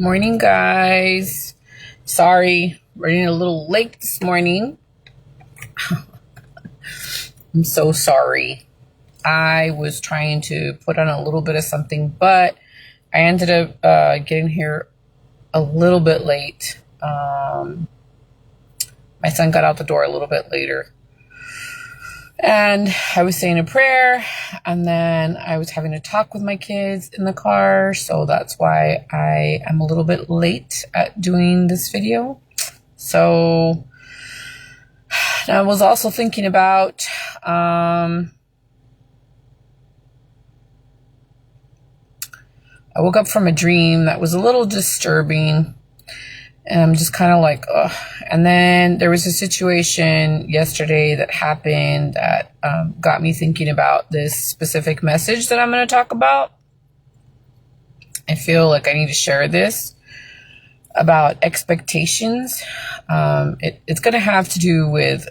Morning, guys. Sorry, running a little late this morning. I'm so sorry. I was trying to put on a little bit of something, but I ended up getting here a little bit late. My son got out the door a little bit later. And I was saying a prayer, and then I was having a talk with my kids in the car, so that's why I am a little bit late at doing this video. So I was also thinking about I woke up from a dream that was a little disturbing, and I'm just kind of like, ugh. And then there was a situation yesterday that happened that got me thinking about this specific message that I'm going to talk about. I feel like I need to share this about expectations. It's going to have to do with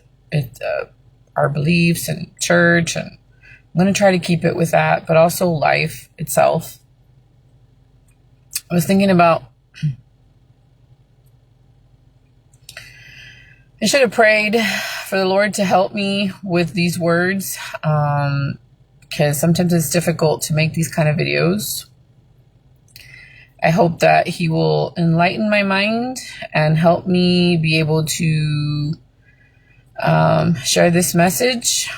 our beliefs and church, and I'm going to try to keep it with that, but also life itself. I was thinking about I should have prayed for the Lord to help me with these words, because sometimes it's difficult to make these kind of videos. I hope that He will enlighten my mind and help me be able to share this message.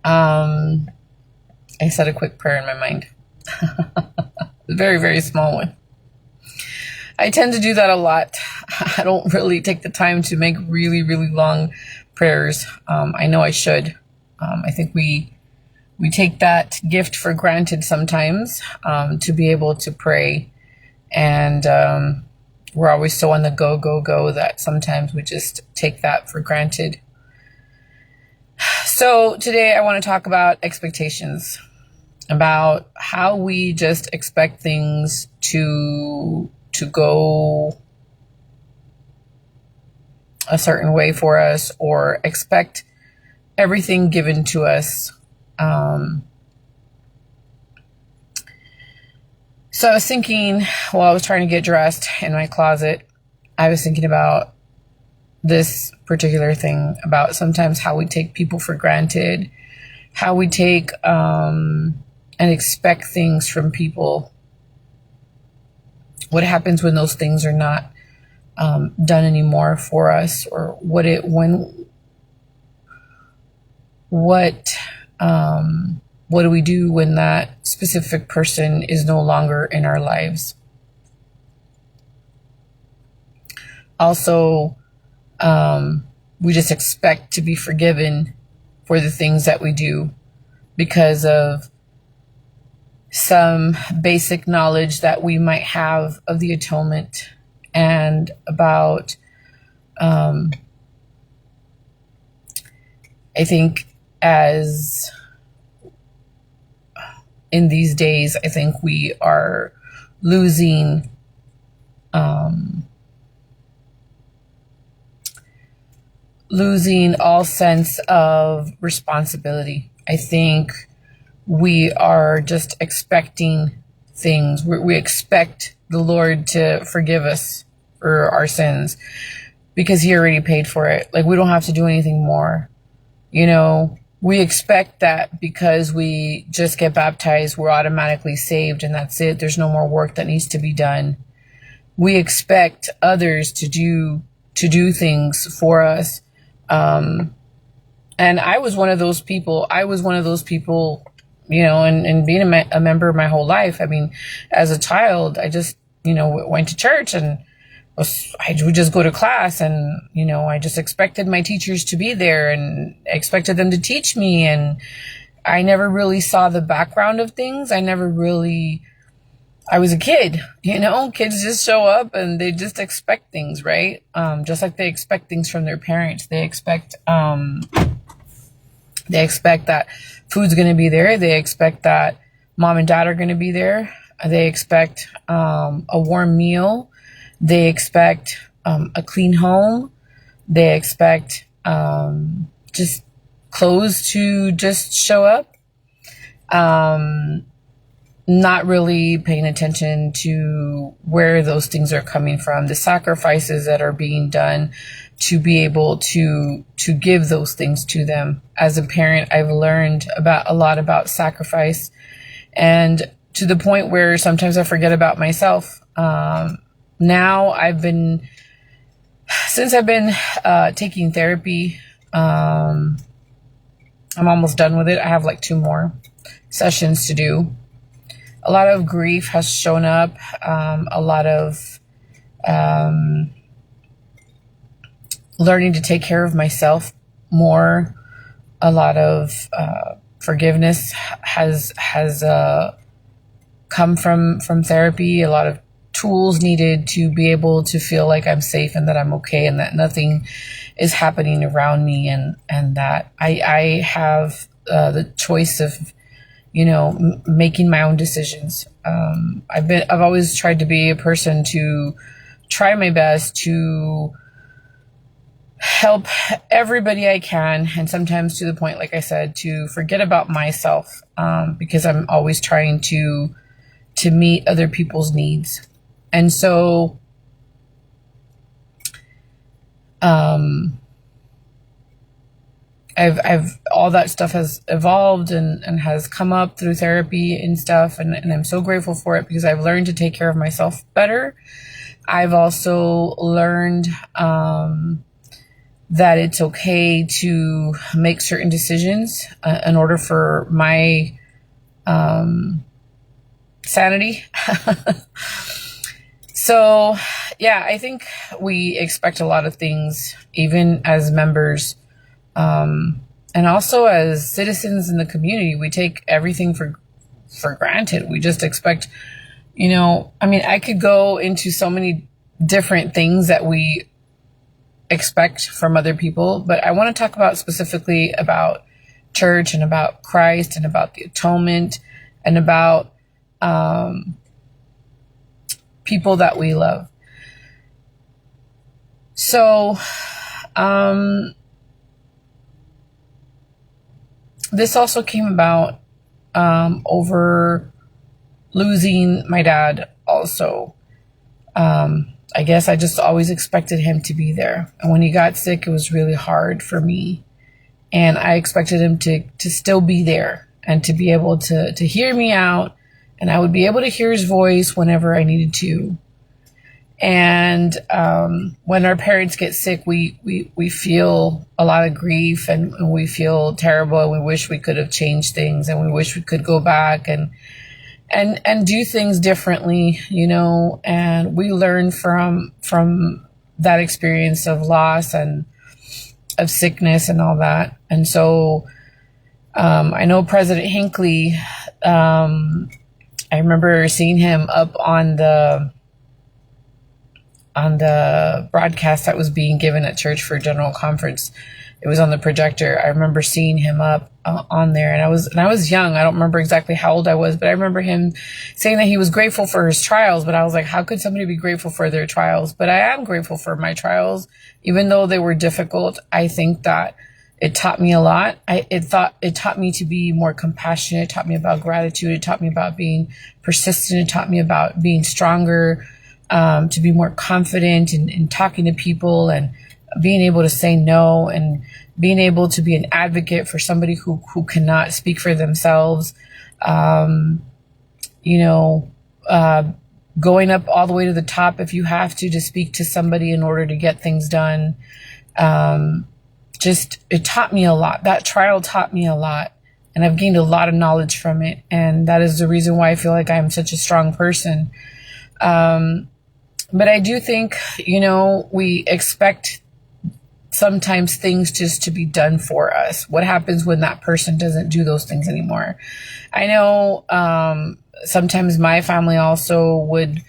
I said a quick prayer in my mind. Very, very small one. I tend to do that a lot. I don't really take the time to make really, really long prayers. I know I should. I think we take that gift for granted sometimes, to be able to pray. And we're always so on the go that sometimes we just take that for granted. So today I want to talk about expectations, about how we just expect things to go a certain way for us, or expect everything given to us. So I was thinking, while I was trying to get dressed in my closet, I was thinking about this particular thing, about sometimes how we take people for granted, how we take and expect things from people. What happens when those things are not done anymore for us, or what do we do when that specific person is no longer in our lives? Also, we just expect to be forgiven for the things that we do because of some basic knowledge that we might have of the atonement, and about, I think as in these days, I think we are losing all sense of responsibility. I think we are just expecting things. We expect the Lord to forgive us for our sins because He already paid for it. Like, we don't have to do anything more. You know, we expect that because we just get baptized, we're automatically saved, and that's it. There's no more work that needs to be done. We expect others to do things for us. And I was one of those people. You know, and being a member my whole life. I mean, as a child, I just, went to church, and I would just go to class, and, I just expected my teachers to be there, and I expected them to teach me. And I never really saw the background of things. I was a kid, kids just show up and they just expect things, right? Just like they expect things from their parents. They expect that food's going to be there. They expect that mom and dad are going to be there. They expect a warm meal. They expect a clean home. They expect just clothes to just show up. Not really paying attention to where those things are coming from, the sacrifices that are being done to be able to give those things to them. As a parent, I've learned a lot about sacrifice, and to the point where sometimes I forget about myself. Now since I've been taking therapy, I'm almost done with it. I have like 2 more sessions to do. A lot of grief has shown up, a lot of learning to take care of myself more, a lot of forgiveness has come from therapy, a lot of tools needed to be able to feel like I'm safe and that I'm okay and that nothing is happening around me, and that I have the choice of making my own decisions. I've always tried to be a person to try my best to help everybody I can, and sometimes to the point, like I said, to forget about myself, because I'm always trying to meet other people's needs. And so, I've all that stuff has evolved and has come up through therapy and stuff, and I'm so grateful for it because I've learned to take care of myself better. I've also learned that it's okay to make certain decisions in order for my sanity. So, yeah, I think we expect a lot of things, even as members, and also as citizens in the community. We take everything for granted. We just expect, I could go into so many different things that we expect from other people, but I want to talk about specifically about church and about Christ and about the atonement and about people that we love. So, this also came about over losing my dad also. I guess I just always expected him to be there. And when he got sick, it was really hard for me. And I expected him to still be there and to be able to hear me out. And I would be able to hear his voice whenever I needed to. And when our parents get sick, we feel a lot of grief, and we feel terrible, and we wish we could have changed things, and we wish we could go back and do things differently, and we learn from that experience of loss and of sickness and all that. And so I know President Hinckley, I remember seeing him up on the broadcast that was being given at church for general conference. It was on the projector. I remember seeing him up on there, and I was young. I don't remember exactly how old I was, but I remember him saying that he was grateful for his trials. But I was like, how could somebody be grateful for their trials? But I am grateful for my trials, even though they were difficult. I think that it taught me a lot. It taught me to be more compassionate. It taught me about gratitude. It taught me about being persistent. It taught me about being stronger, to be more confident in talking to people and being able to say no, and being able to be an advocate for somebody who cannot speak for themselves. Going up all the way to the top if you have to speak to somebody in order to get things done. It taught me a lot. That trial taught me a lot, and I've gained a lot of knowledge from it. And that is the reason why I feel like I'm such a strong person. But I do think, we expect sometimes things just to be done for us. What happens when that person doesn't do those things anymore? I know, sometimes my family also would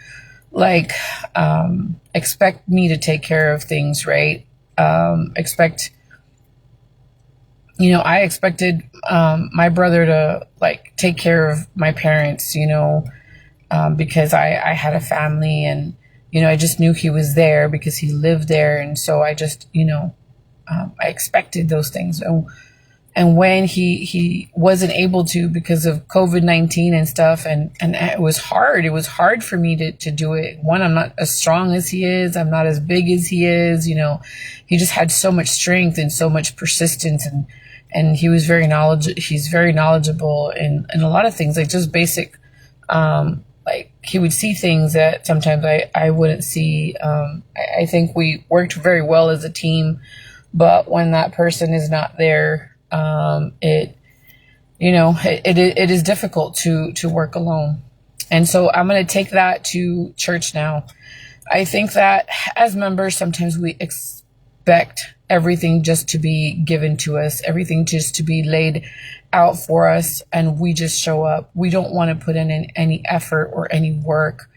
expect me to take care of things, right? I expected, my brother to take care of my parents, because I had a family, and, I just knew he was there because he lived there. And so I just, I expected those things. And when he wasn't able to because of COVID-19 and stuff, and it was hard. It was hard for me to do it. One, I'm not as strong as he is. I'm not as big as he is. You know, he just had so much strength and so much persistence, and he was he's very knowledgeable in a lot of things, like just basic, like he would see things that sometimes I wouldn't see. I think we worked very well as a team, but when that person is not there, it is difficult to work alone. And so I'm going to take that to church now. I think that as members, sometimes we expect everything just to be given to us, everything just to be laid out for us, and we just show up. We don't want to put in any effort or any work.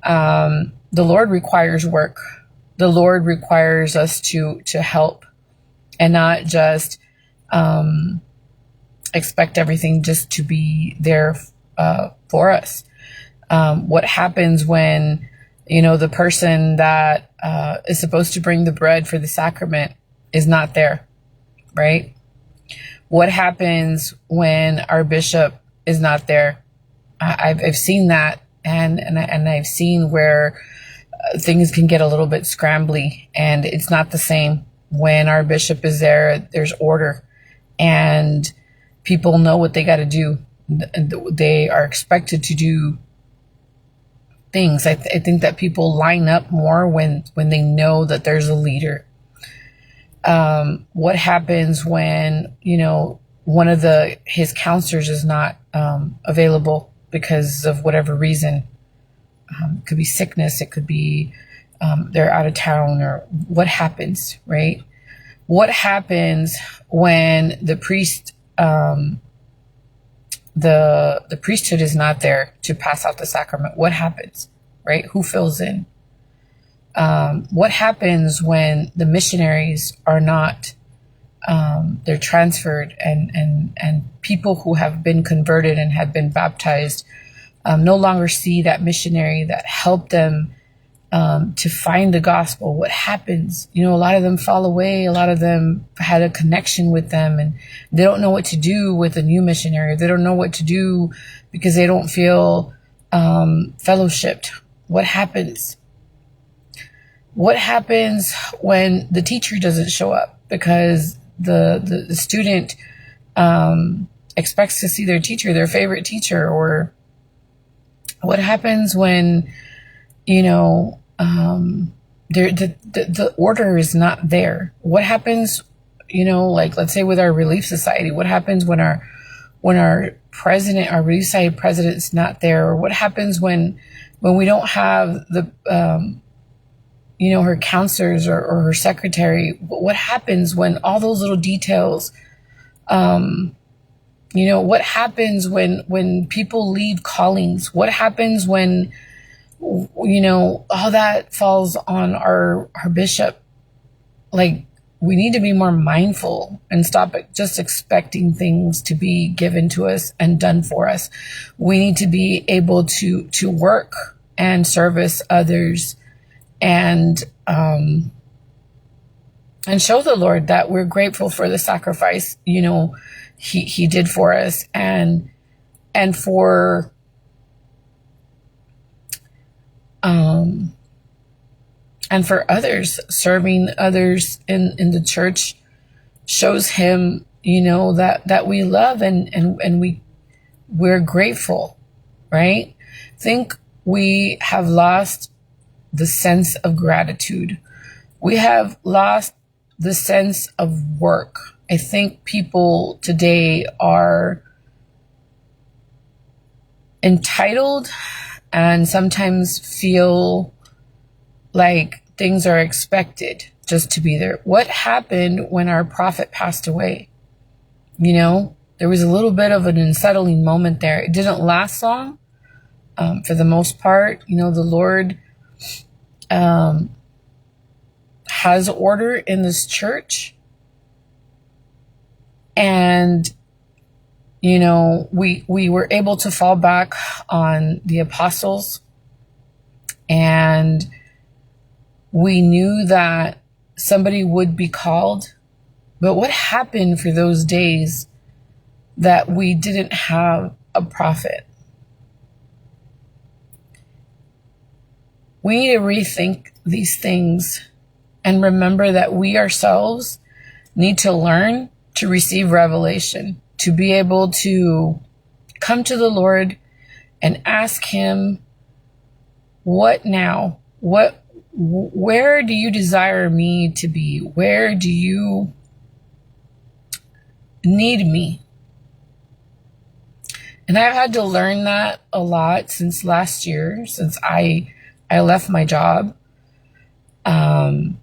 The Lord requires work. The Lord requires us to help and not just expect everything just to be there for us. What happens when, the person that is supposed to bring the bread for the sacrament is not there, right? What happens when our bishop is not there? I've seen that, and I've seen where things can get a little bit scrambly, and it's not the same. When our bishop is there, there's order, and people know what they got to do. They are expected to do things. I think that people line up more when they know that there's a leader. What happens when, one of his counselors is not available because of whatever reason? It could be sickness. It could be they're out of town, or what happens, right? What happens when the priest, the priesthood is not there to pass out the sacrament? What happens, right? Who fills in? What happens when the missionaries are not, they're transferred, and people who have been converted and have been baptized no longer see that missionary that helped them to find the gospel? What happens? A lot of them fall away. A lot of them had a connection with them, and they don't know what to do with a new missionary. They don't know what to do because they don't feel fellowshipped. What happens? What happens when the teacher doesn't show up because the student expects to see their teacher, their favorite teacher? Or what happens when, the order is not there? What happens, like, let's say with our Relief Society, what happens when our president, our Relief Society president's not there? Or what happens when we don't have the, her counselors or her secretary? What happens when all those little details, what happens when people leave callings? What happens when, all that falls on our bishop? Like, we need to be more mindful and stop just expecting things to be given to us and done for us. We need to be able to work and service others and show the Lord that we're grateful for the sacrifice, he did for us, and for others. Serving others in the church shows him, that we love and we're grateful, right? I think we have lost the sense of gratitude. We have lost the sense of work. I think people today are entitled and sometimes feel like things are expected just to be there. What happened when our prophet passed away? There was a little bit of an unsettling moment there. It didn't last long. For the most part, the Lord has order in this church. And, we were able to fall back on the apostles, and we knew that somebody would be called But what happened for those days that we didn't have a prophet? We need to rethink these things and remember that we ourselves need to learn to receive revelation, to be able to come to the Lord and ask him, what now? Where do you desire me to be? Where do you need me? And I've had to learn that a lot since last year, since I left my job. I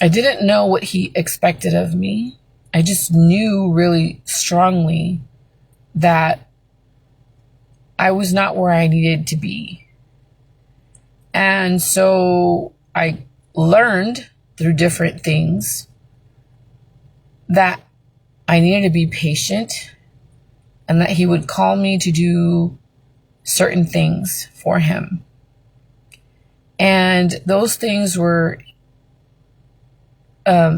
didn't know what he expected of me. I just knew really strongly that I was not where I needed to be. And so I learned through different things that I needed to be patient and that he would call me to do certain things for him. And those things were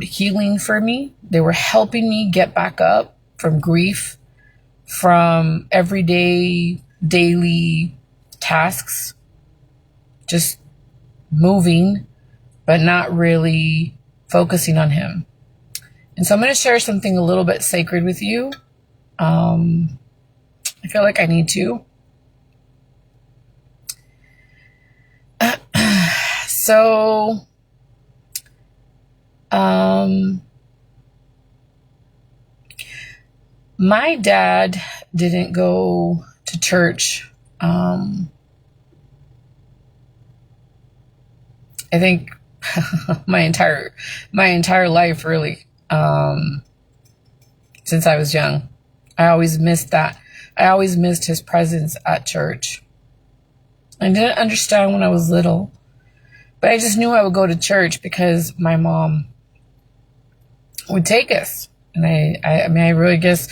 healing for me. They were helping me get back up from grief, from everyday, daily tasks, just moving, but not really focusing on him. And so I'm going to share something a little bit sacred with you. I feel like I need to. So, my dad didn't go to church. I think my entire life, really, since I was young. I always missed that. I always missed his presence at church. I didn't understand when I was little, but I just knew I would go to church because my mom would take us. And I really guess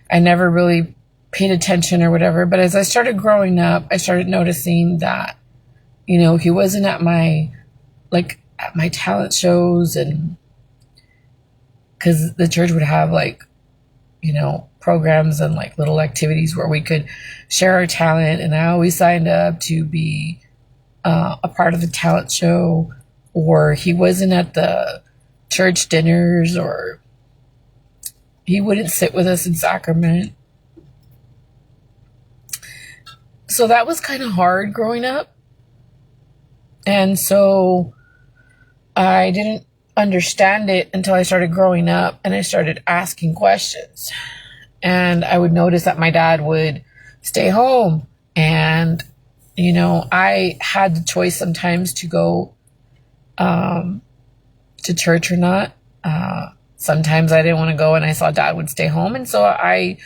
I never really paid attention or whatever. But as I started growing up, I started noticing that, he wasn't at my talent shows, and because the church would have programs and little activities where we could share our talent. And I always signed up to be a part of the talent show, or he wasn't at the church dinners, or he wouldn't sit with us in sacrament. So that was kind of hard growing up. And so I didn't understand it until I started growing up and I started asking questions. And I would notice that my dad would stay home, and I had the choice sometimes to go to church or not. Sometimes I didn't want to go, and I saw dad would stay home, and so I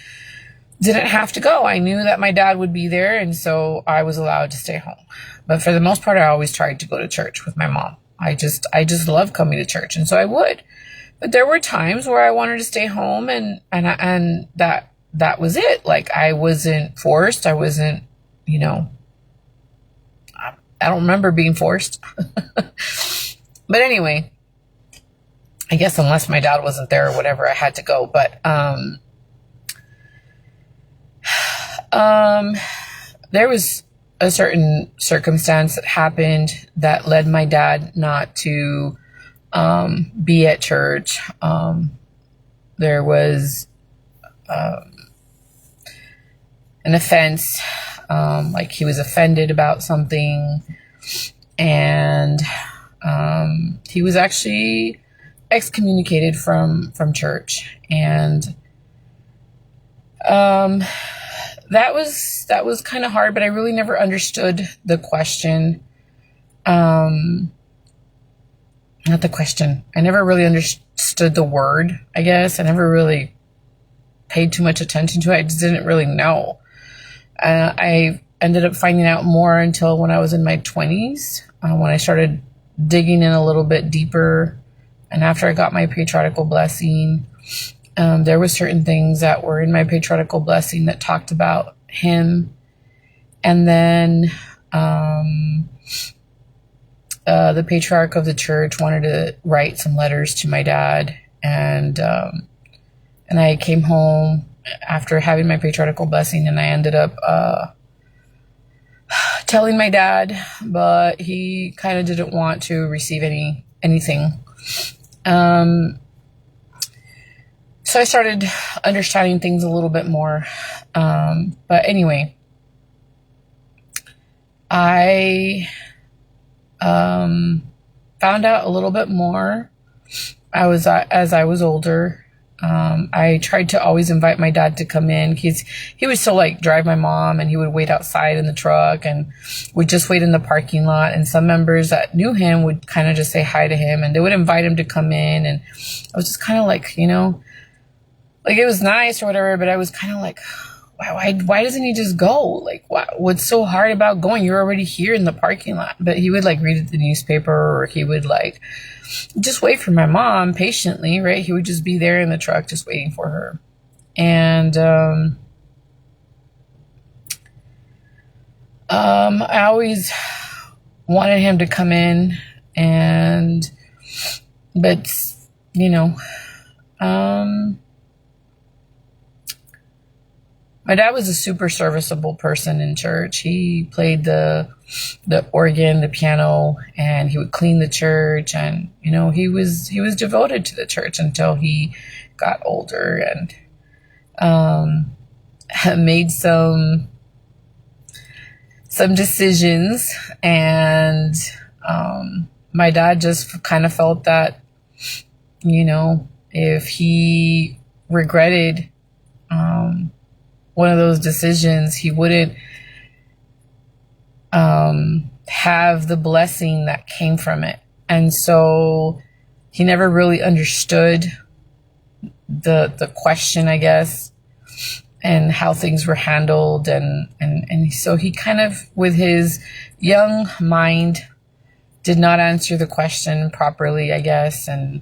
didn't have to go. I knew that my dad would be there, and so I was allowed to stay home. But for the most part, I always tried to go to church with my mom. I just loved coming to church, and so I would. But there were times where I wanted to stay home, and that was it. I wasn't forced. I wasn't, I don't remember being forced. But anyway, I guess unless my dad wasn't there or whatever, I had to go. But there was a certain circumstance that happened that led my dad not to be at church. There was an offense, he was offended about something, and he was actually excommunicated from church. And that was kind of hard, but I really never understood the question. Not the question. I never really understood the word, I guess. I never really paid too much attention to it. I just didn't really know. I ended up finding out more until when I was in my 20s, when I started digging in a little bit deeper. And after I got my patriarchal blessing, there were certain things that were in my patriarchal blessing that talked about him. And then the patriarch of the church wanted to write some letters to my dad. And I came home after having my patriarchal blessing, and I ended up telling my dad, but he kind of didn't want to receive anything. So I started understanding things a little bit more. But anyway, I found out a little bit more as I was older. I tried to always invite my dad to come in. He would still like drive my mom, and he would wait outside in the truck, and we'd just wait in the parking lot. And some members that knew him would kind of just say hi to him, and they would invite him to come in. And I was just kind of like, like it was nice or whatever, but I was kind of like, why doesn't he just go? Like, what's so hard about going? You're already here in the parking lot. But he would like read the newspaper, or he would like just wait for my mom patiently, right? He would just be there in the truck just waiting for her. And I always wanted him to come in, but my dad was a super serviceable person in church. He played the organ, the piano, and he would clean the church. And, he was devoted to the church until he got older, and made some decisions. And my dad just kind of felt that, if he regretted one of those decisions, he wouldn't have the blessing that came from it. And so he never really understood the question, I guess, and how things were handled. And so he kind of, with his young mind, did not answer the question properly, I guess. And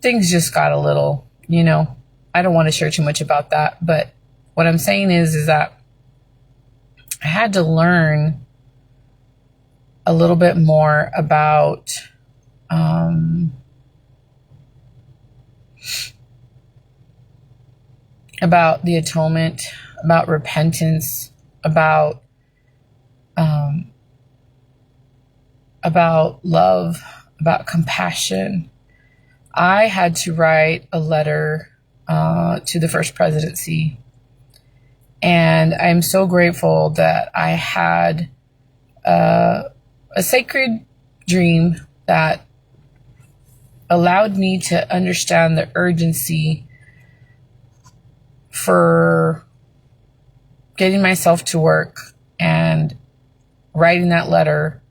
things just got a little, I don't want to share too much about that, but what I'm saying is that I had to learn a little bit more about the atonement, about repentance, about love, about compassion. I had to write a letter to the First Presidency. And I'm so grateful that I had a sacred dream that allowed me to understand the urgency for getting myself to work and writing that letter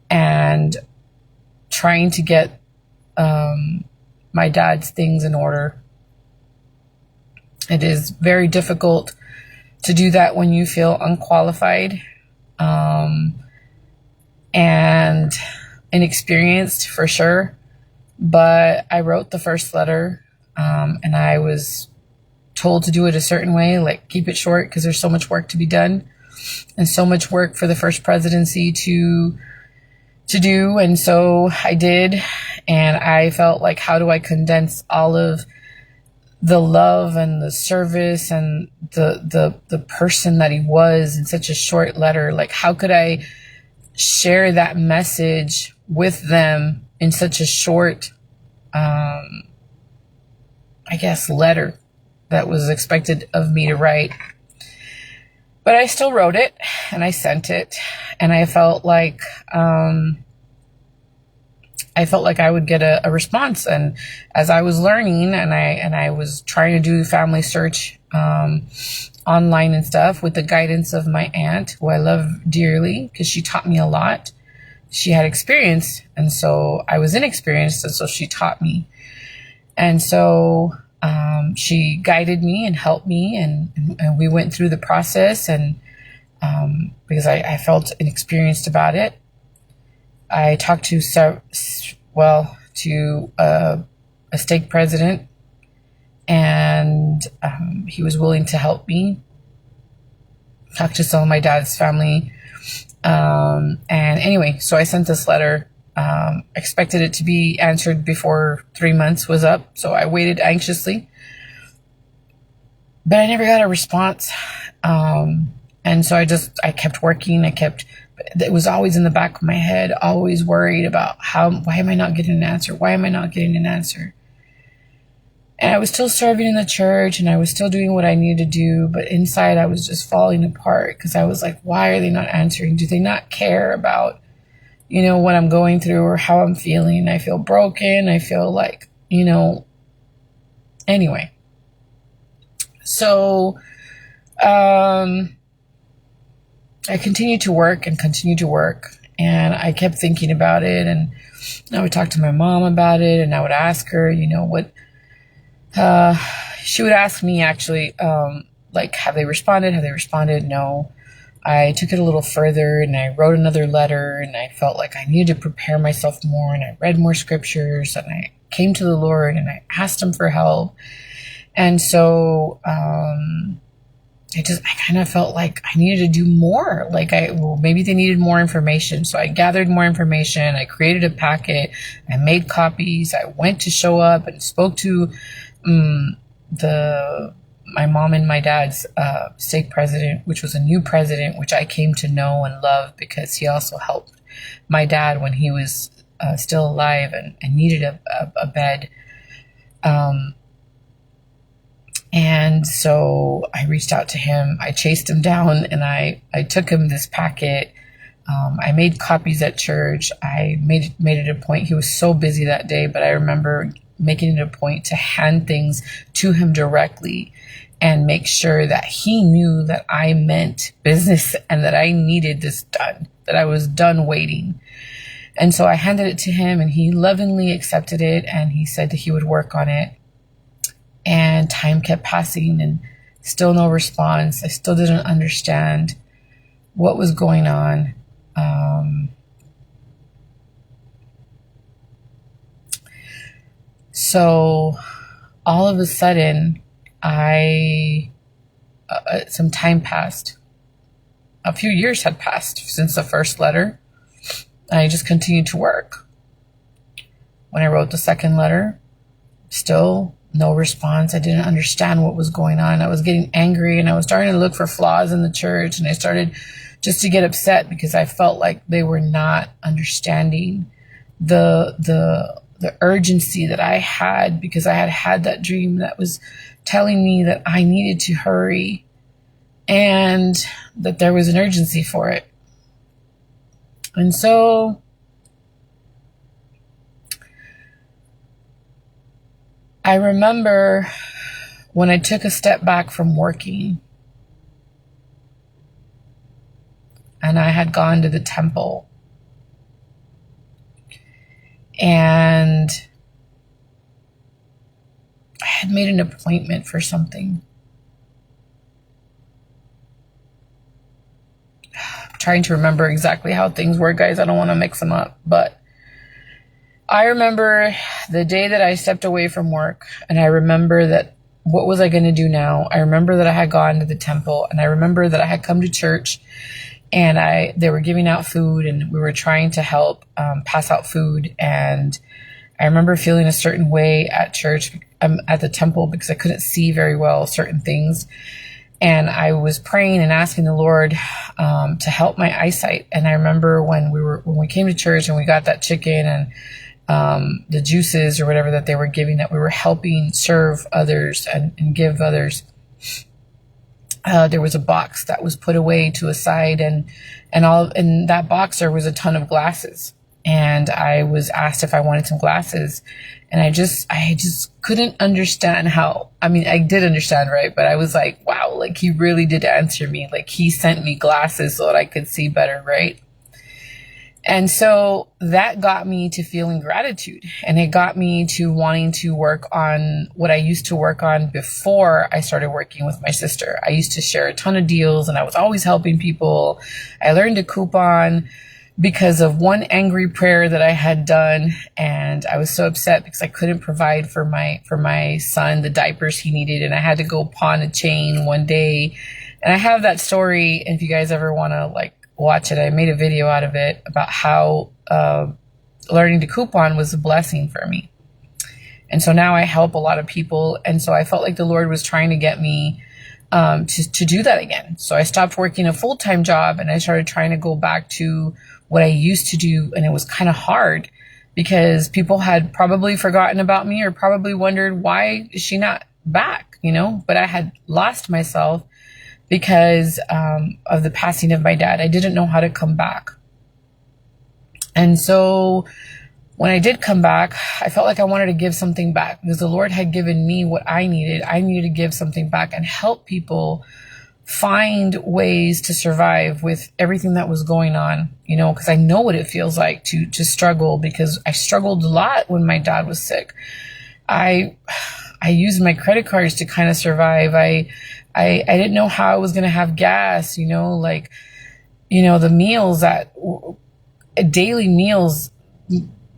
and trying to get my dad's things in order. It is very difficult to do that when you feel unqualified and inexperienced, for sure. But I wrote the first letter, and I was told to do it a certain way, like keep it short because there's so much work to be done and so much work for the First Presidency to do. And so I did, and I felt like, how do I condense all of the love and the service and the person that he was in such a short letter? Like, how could I share that message with them in such a short, I guess, letter that was expected of me to write? But I still wrote it, and I sent it, and I felt like I would get a response. And as I was learning, and I was trying to do family search online and stuff with the guidance of my aunt, who I love dearly because she taught me a lot. She had experience, and so I was inexperienced, and so she taught me. And so she guided me and helped me, and we went through the process. And because I felt inexperienced about it, I talked to a stake president, and he was willing to help me. Talked to some of my dad's family, and anyway, so I sent this letter Expected it to be answered before 3 months was up, so I waited anxiously. But I never got a response. And so I kept working. It was always in the back of my head, always worried about why am I not getting an answer? Why am I not getting an answer? And I was still serving in the church and I was still doing what I needed to do. But inside I was just falling apart because I was like, why are they not answering? Do they not care about, what I'm going through or how I'm feeling? I feel broken. I feel like, anyway. So, I continued to work. And I kept thinking about it. And I would talk to my mom about it. And I would ask her, what, she would ask me actually, have they responded? Have they responded? No. I took it a little further and I wrote another letter and I felt like I needed to prepare myself more and I read more scriptures and I came to the Lord and I asked him for help. And so, I kind of felt like I needed to do more. Maybe they needed more information. So I gathered more information. I created a packet. I made copies. I went to show up and spoke to my mom and my dad's stake president, which was a new president, which I came to know and love because he also helped my dad when he was still alive and needed a bed. And so I reached out to him. I chased him down and I took him this packet. I made copies at church. I made it a point. He was so busy that day, but I remember making it a point to hand things to him directly and make sure that he knew that I meant business and that I needed this done, that I was done waiting. And so I handed it to him and he lovingly accepted it and he said that he would work on it. And time kept passing and still no response. I still didn't understand what was going on. So all of a sudden, some time passed. A few years had passed since the first letter. I just continued to work. When I wrote the second letter, still no response. I didn't understand what was going on. I was getting angry and I was starting to look for flaws in the church and I started just to get upset because I felt like they were not understanding the urgency that I had because I had that dream that was telling me that I needed to hurry and that there was an urgency for it. And so I remember when I took a step back from working and I had gone to the temple and I had made an appointment for something. I'm trying to remember exactly how things were, guys. I don't want to mix them up, but I remember the day that I stepped away from work and I remember that what was I going to do now? I remember that I had gone to the temple and I remember that I had come to church and they were giving out food and we were trying to help pass out food. And I remember feeling a certain way at church, at the temple, because I couldn't see very well certain things. And I was praying and asking the Lord to help my eyesight. And I remember when we came to church and we got that chicken and the juices or whatever that they were giving, that we were helping serve others and give others. There was a box that was put away to a side and in that box there was a ton of glasses. And I was asked if I wanted some glasses. And I just couldn't understand how, I did understand, right? But I was like, wow, like he really did answer me. Like he sent me glasses so that I could see better, right? And so that got me to feeling gratitude and it got me to wanting to work on what I used to work on before I started working with my sister. I used to share a ton of deals and I was always helping people. I learned a coupon because of one angry prayer that I had done. And I was so upset because I couldn't provide for my son the diapers he needed. And I had to go pawn a chain one day. And I have that story. And if you guys ever want to watch it, I made a video out of it about how learning to coupon was a blessing for me. And so now I help a lot of people. And so I felt like the Lord was trying to get me to do that again. So I stopped working a full-time job and I started trying to go back to what I used to do. And it was kind of hard because people had probably forgotten about me or probably wondered, why is she not back? But I had lost myself because of the passing of my dad. I didn't know how to come back. And so when I did come back, I felt like I wanted to give something back because the Lord had given me what I needed. I needed to give something back and help people find ways to survive with everything that was going on, because I know what it feels like to struggle, because I struggled a lot when my dad was sick. I used my credit cards to kind of survive. I didn't know how I was going to have gas, the meals daily meals,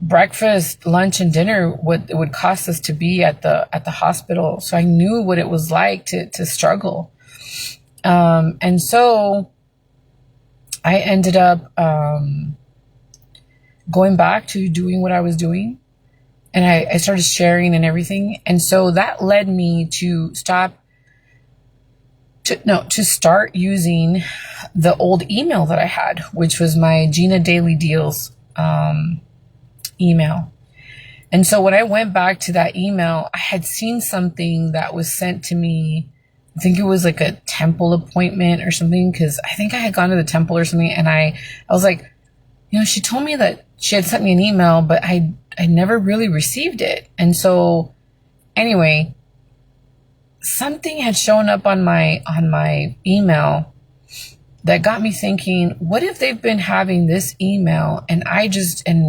breakfast, lunch, and dinner, what it would cost us to be at the hospital. So I knew what it was like to struggle. And so I ended up going back to doing what I was doing, and I started sharing and everything. And so that led me to start using the old email that I had, which was my Gina Daily Deals email. And so when I went back to that email, I had seen something that was sent to me. I think it was like a temple appointment or something, because I think I had gone to the temple or something. And I was like, she told me that she had sent me an email, but I never really received it. And so anyway, something had shown up on my email that got me thinking, what if they've been having this email and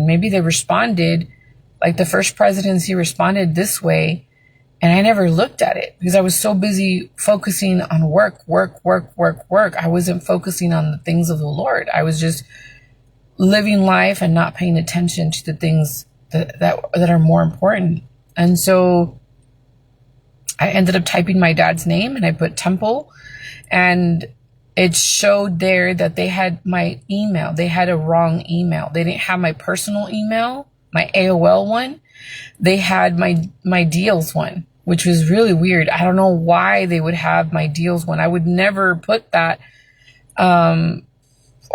maybe they responded, like the first presidency responded this way, and I never looked at it because I was so busy focusing on work. I wasn't focusing on the things of the Lord. I was just living life and not paying attention to the things that are more important. And so I ended up typing my dad's name and I put temple, and it showed there that they had my email. They had a wrong email. They didn't have my personal email, my AOL one. They had my deals one, which was really weird. I don't know why they would have my deals one. I would never put that on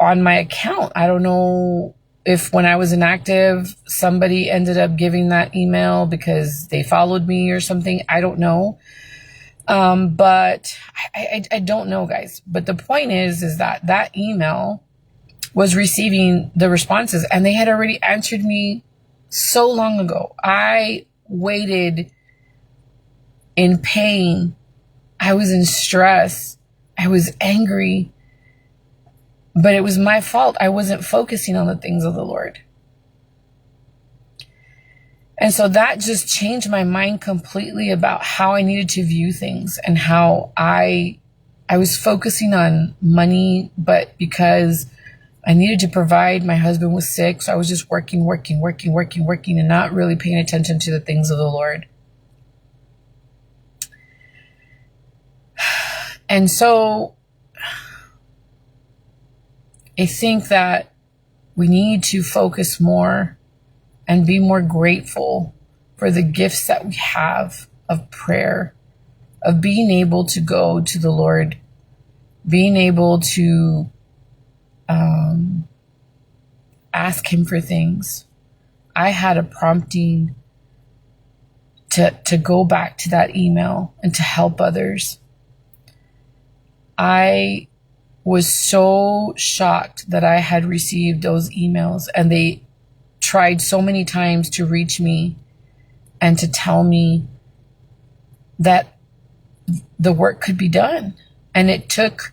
my account. I don't know if when I was inactive, somebody ended up giving that email because they followed me or something. I don't know. But I don't know, guys. But the point is that email was receiving the responses, and they had already answered me so long ago. I waited in pain. I was in stress. I was angry, but it was my fault. I wasn't focusing on the things of the Lord. And so that just changed my mind completely about how I needed to view things, and how I was focusing on money, but because I needed to provide, my husband was sick. So I was just working and not really paying attention to the things of the Lord. And so I think that we need to focus more and be more grateful for the gifts that we have of prayer, of being able to go to the Lord, being able to ask him for things. I had a prompting to go back to that email and to help others. I was so shocked that I had received those emails, and they tried so many times to reach me and to tell me that the work could be done. And it took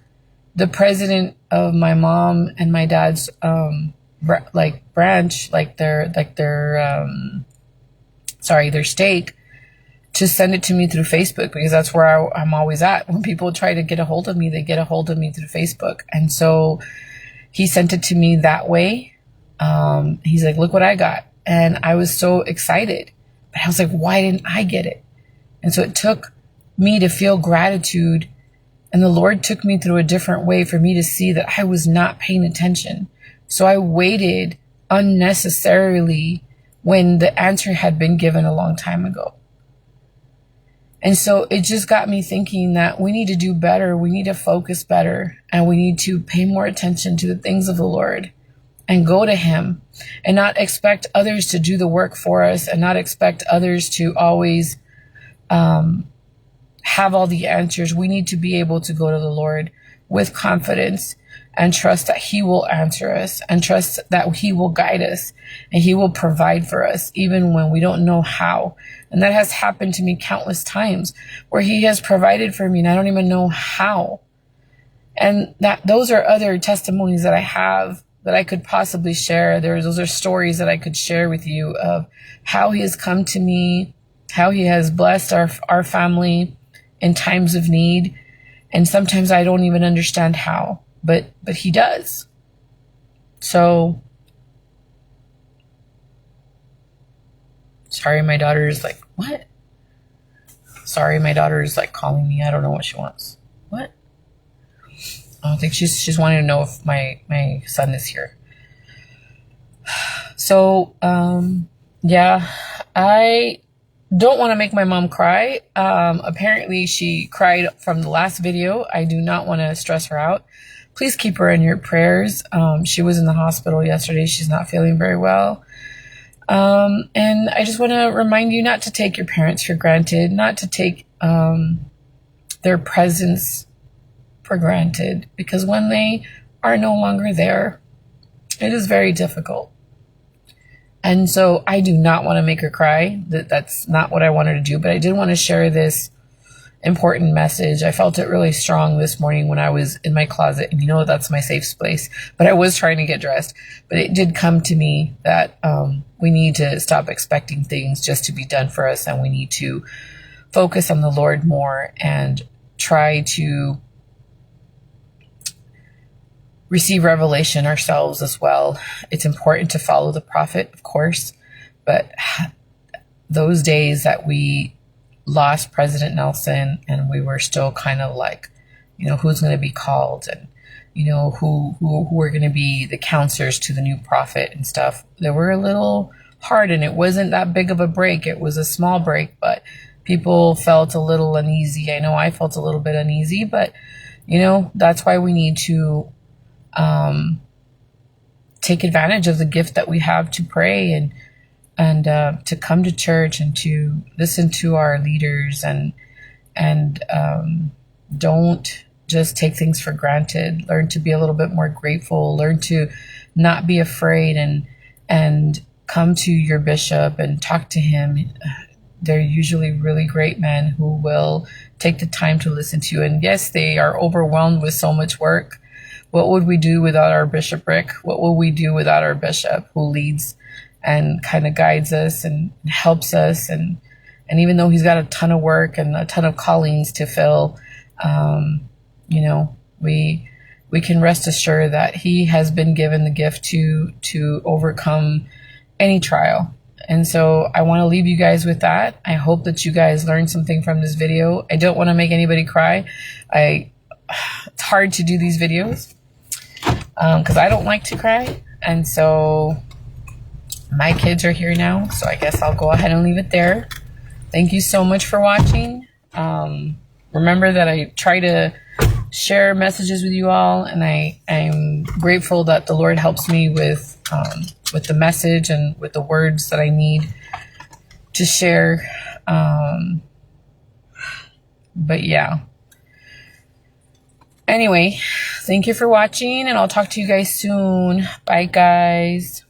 the president of my mom and my dad's branch, their stake, to send it to me through Facebook, because that's where I'm always at. When people try to get a hold of me, they get a hold of me through Facebook. And so he sent it to me that way. He's like, look what I got. And I was so excited, but I was like, why didn't I get it? And so it took me to feel gratitude, and the Lord took me through a different way for me to see that I was not paying attention. So I waited unnecessarily when the answer had been given a long time ago. And so it just got me thinking that we need to do better. We need to focus better, and we need to pay more attention to the things of the Lord and go to him, and not expect others to do the work for us, and not expect others to always have all the answers. We need to be able to go to the Lord with confidence and trust that he will answer us, and trust that he will guide us, and he will provide for us even when we don't know how. And that has happened to me countless times, where he has provided for me and I don't even know how. And those are other testimonies that I have that I could possibly share. Those are stories that I could share with you of how he has come to me, how he has blessed our family in times of need. And sometimes I don't even understand how, but he does. So, sorry, my daughter is like, what? Sorry, my daughter is like calling me. I don't know what she wants. What? I don't think she's wanting to know if my son is here. So, yeah, I don't want to make my mom cry. Apparently she cried from the last video. I do not want to stress her out. Please keep her in your prayers. She was in the hospital yesterday. She's not feeling very well. And I just want to remind you not to take your parents for granted, not to take their presence for granted, because when they are no longer there, it is very difficult. And so I do not want to make her cry. That's not what I wanted to do, but I did want to share this important message. I felt it really strong this morning when I was in my closet, and you know that's my safe space, but I was trying to get dressed. But it did come to me that we need to stop expecting things just to be done for us, and we need to focus on the Lord more and try to receive revelation ourselves as well. It's important to follow the prophet, of course, but those days that we lost President Nelson and we were still kind of like, you know, who's going to be called, and, you know, who are going to be the counselors to the new prophet and stuff. They were a little hard, and it wasn't that big of a break. It was a small break, but people felt a little uneasy. I know I felt a little bit uneasy, but, you know, that's why we need to take advantage of the gift that we have to pray and to come to church and to listen to our leaders, and don't just take things for granted. Learn to be a little bit more grateful. Learn to not be afraid, and come to your bishop and talk to him. They're usually really great men who will take the time to listen to you. And yes, they are overwhelmed with so much work. What would we do without our bishopric? What will we do without our bishop who leads and kind of guides us and helps us? And even though he's got a ton of work and a ton of callings to fill, you know, we can rest assured that he has been given the gift to overcome any trial. And so I want to leave you guys with that. I hope that you guys learned something from this video. I don't want to make anybody cry. It's hard to do these videos because I don't like to cry. And so my kids are here now, so I guess I'll go ahead and leave it there. Thank you so much for watching. Remember that I try to share messages with you all, and I'm grateful that the Lord helps me with the message and with the words that I need to share. But yeah. Anyway, thank you for watching, and I'll talk to you guys soon. Bye, guys.